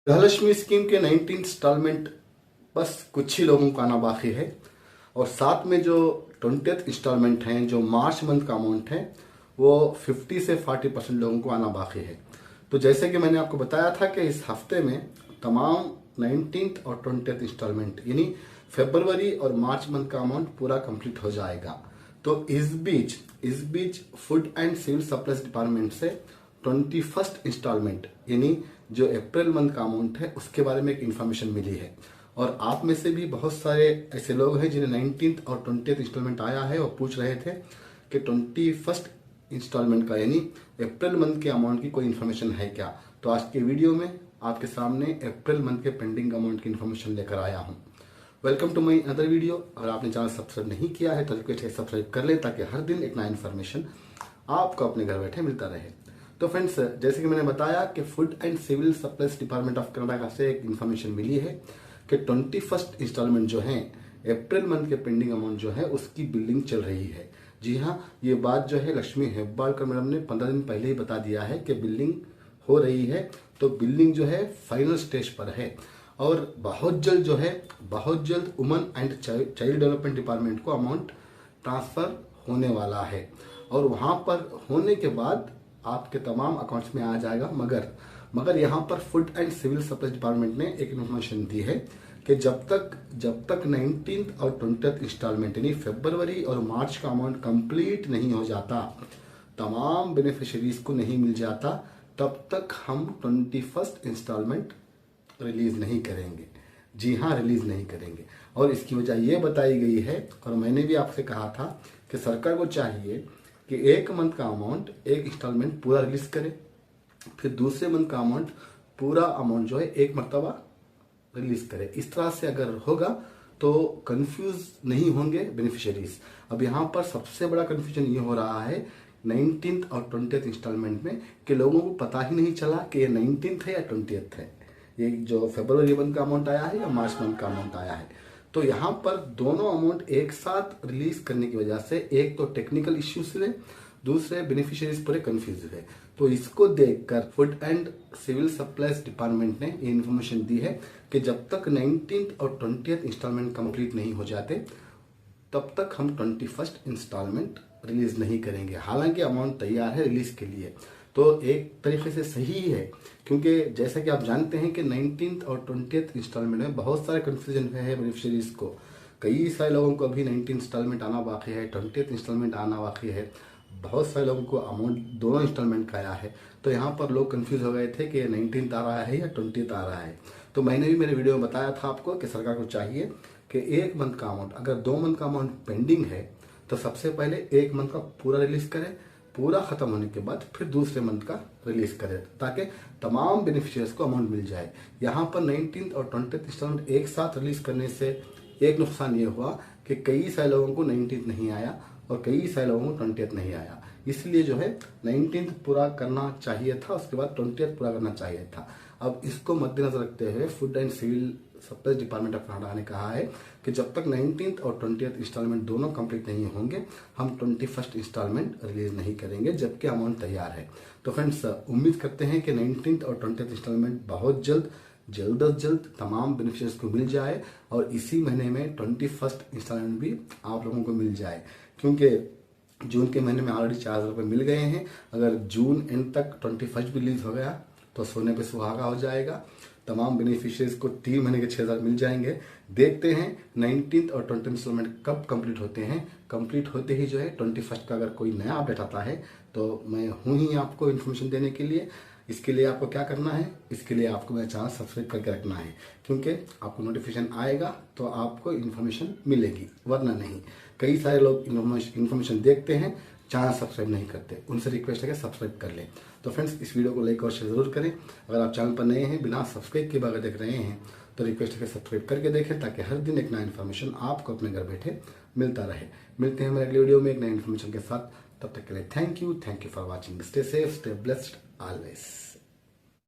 गृहलक्ष्मी scheme के 19 instalment बस कुछ ही लोगों को आना बाकी है और साथ में जो 20th इंस्टॉलमेंट हैं, जो मार्च मंथ का अमाउंट है, वो 50 से 40% लोगों को आना बाकी है। तो जैसे कि मैंने आपको बताया था कि इस हफ्ते में तमाम 19th और 20th इंस्टॉलमेंट यानी फरवरी और मार्च मंथ का अमाउंट पूरा कंप्लीट हो जाएगा। तो इस बीच food and civil supplies department से 21st इंस्टॉलमेंट यानी जो अप्रैल मंथ का अमाउंट है उसके बारे में एक इन्फॉर्मेशन मिली है। और आप में से भी बहुत सारे ऐसे लोग हैं जिन्हें 19th और 20th इंस्टॉलमेंट आया है और पूछ रहे थे कि 21st इंस्टॉलमेंट का यानी अप्रैल मंथ के अमाउंट की कोई इन्फॉर्मेशन है क्या। तो आज के वीडियो में आपके सामने अप्रैल मंथ के पेंडिंग अमाउंट की इन्फॉर्मेशन लेकर आया हूँ। Welcome to my other video. अगर आपने चैनल सब्सक्राइब नहीं किया है तो रिक्वेस्ट है सब्सक्राइब कर लें ताकि हर दिन एक नया इन्फॉर्मेशन आपको अपने घर बैठे मिलता रहे। तो फ्रेंड्स, जैसे कि मैंने बताया कि food and civil supplies department of Karnataka से एक इन्फॉर्मेशन मिली है कि 21st इंस्टॉलमेंट जो है अप्रैल मंथ के पेंडिंग अमाउंट जो है उसकी बिल्डिंग चल रही है। जी हाँ, ये बात जो है लक्ष्मी हेब्बाळकर मैडम ने 15 दिन पहले ही बता दिया है कि बिल्डिंग हो रही है। तो बिल्डिंग जो है फाइनल स्टेज पर है और बहुत जल्द woman and child development department को अमाउंट ट्रांसफर होने वाला है और वहां पर होने के बाद आपके तमाम अकाउंट्स में आ जाएगा। मगर यहाँ पर food and civil supplies department ने एक इन्फॉर्मेशन दी है कि जब तक 19th और 20th इंस्टॉलमेंट यानी फरवरी और मार्च का अमाउंट कंप्लीट नहीं हो जाता, तमाम बेनिफिशियरीज को नहीं मिल जाता, तब तक हम 21st इंस्टॉलमेंट रिलीज नहीं करेंगे। जी हाँ, रिलीज नहीं करेंगे। और इसकी वजह यह बताई गई है और मैंने भी आपसे कहा था कि सरकार को चाहिए कि एक मंथ का अमाउंट एक इंस्टॉलमेंट पूरा रिलीज करे, फिर दूसरे मंथ का अमाउंट पूरा अमाउंट जो है एक मरतबा रिलीज करे। इस तरह से अगर होगा तो कंफ्यूज नहीं होंगे बेनिफिशियरीज। अब यहाँ पर सबसे बड़ा कंफ्यूजन ये हो रहा है 19th और 20th इंस्टॉलमेंट में कि लोगों को पता ही नहीं चला कि ये 19th है या 20th है, ये जो फरवरी मंथ का अमाउंट आया है या मार्च मंथ का अमाउंट आया है। तो यहाँ पर दोनों अमाउंट एक साथ रिलीज करने की वजह से एक तो टेक्निकल इश्यूज हुए, दूसरे बेनिफिशियरीज पूरे कंफ्यूज हुए। तो इसको देखकर food and civil supplies department ने ये इन्फॉर्मेशन दी है कि जब तक 19th और 20th इंस्टॉलमेंट कंप्लीट नहीं हो जाते तब तक हम 21st इंस्टॉलमेंट रिलीज नहीं करेंगे। हालांकि अमाउंट तैयार है रिलीज के लिए, तो एक तरीके से सही है, क्योंकि जैसा कि आप जानते हैं कि 19th और 20th इंस्टॉलमेंट में बहुत सारे कंफ्यूजन है बेनिफिशियरीज को। कई सारे लोगों को अभी 19th इंस्टॉलमेंट आना बाकी है, 20th इंस्टॉलमेंट आना बाकी है, बहुत सारे लोगों को अमाउंट दोनों इंस्टॉलमेंट का आया है। तो यहाँ पर लोग कंफ्यूज हो गए थे कि 19th आ रहा है या 20th आ रहा है। तो मैंने भी मेरे वीडियो में बताया था आपको कि सरकार को चाहिए कि एक मंथ का अमाउंट, अगर 2 मंथ का अमाउंट पेंडिंग है तो सबसे पहले एक मंथ का पूरा रिलीज करें, पूरा खत्म होने के बाद फिर दूसरे मंथ का रिलीज करें ताकि तमाम बेनिफिशियर्स को अमाउंट मिल जाए। यहाँ पर 19th और 20th इंस्टॉलमेंट एक साथ रिलीज करने से एक नुकसान ये हुआ कि कई सारे लोगों को 19th नहीं आया और कई सारे लोगों को 20th नहीं आया। इसलिए जो है 19th पूरा करना चाहिए था, उसके बाद 20th पूरा करना चाहिए था। अब इसको मद्देनजर रखते हुए food and civil supplies department of Karnataka ने कहा है कि जब तक 19th और 20th इंस्टॉलमेंट दोनों कंप्लीट नहीं होंगे हम 21st इंस्टॉलमेंट रिलीज नहीं करेंगे जबकि अमाउंट तैयार है। तो फ्रेंड्स, उम्मीद करते हैं कि 19th और 20th इंस्टॉलमेंट बहुत जल्द तमाम बेनिफिशियर्स को मिल जाए और इसी महीने में 21st इंस्टॉलमेंट भी आप लोगों को मिल जाए, क्योंकि जून के महीने में ऑलरेडी 4,000 रुपये मिल गए हैं। अगर जून एंड तक 21st भी रिलीज हो गया तो सोने पे सुहागा हो जाएगा। तमाम बेनिफिशियरीज को 3 महीने के 6,000 मिल जाएंगे। देखते हैं 19th और 20th इंस्टॉलमेंट कब कंप्लीट होते हैं। कंप्लीट होते ही जो है 21st का अगर कोई नया अपडेट आता है तो मैं हूँ ही आपको इन्फॉर्मेशन देने के लिए। इसके लिए आपको क्या करना है, इसके लिए आपको मेरा चैनल सब्सक्राइब करके रखना है, क्योंकि आपको नोटिफिकेशन आएगा तो आपको इन्फॉर्मेशन मिलेगी, वरना नहीं। कई सारे लोग इन्फॉर्मेशन देखते हैं, चैनल सब्सक्राइब नहीं करते, उनसे रिक्वेस्ट है कि सब्सक्राइब कर लें। तो फ्रेंड्स, इस वीडियो को लाइक और शेयर जरूर करें। अगर आप चैनल पर नए हैं, बिना सब्सक्राइब के बगैर देख रहे हैं तो रिक्वेस्ट है कि सब्सक्राइब करके देखें ताकि हर दिन एक नया इन्फॉर्मेशन आपको अपने घर बैठे मिलता रहे। मिलते हैं मेरे अगले वीडियो में एक नई इन्फॉर्मेशन के साथ। तब तक के लिए thank you for watching. Stay safe, stay blessed always.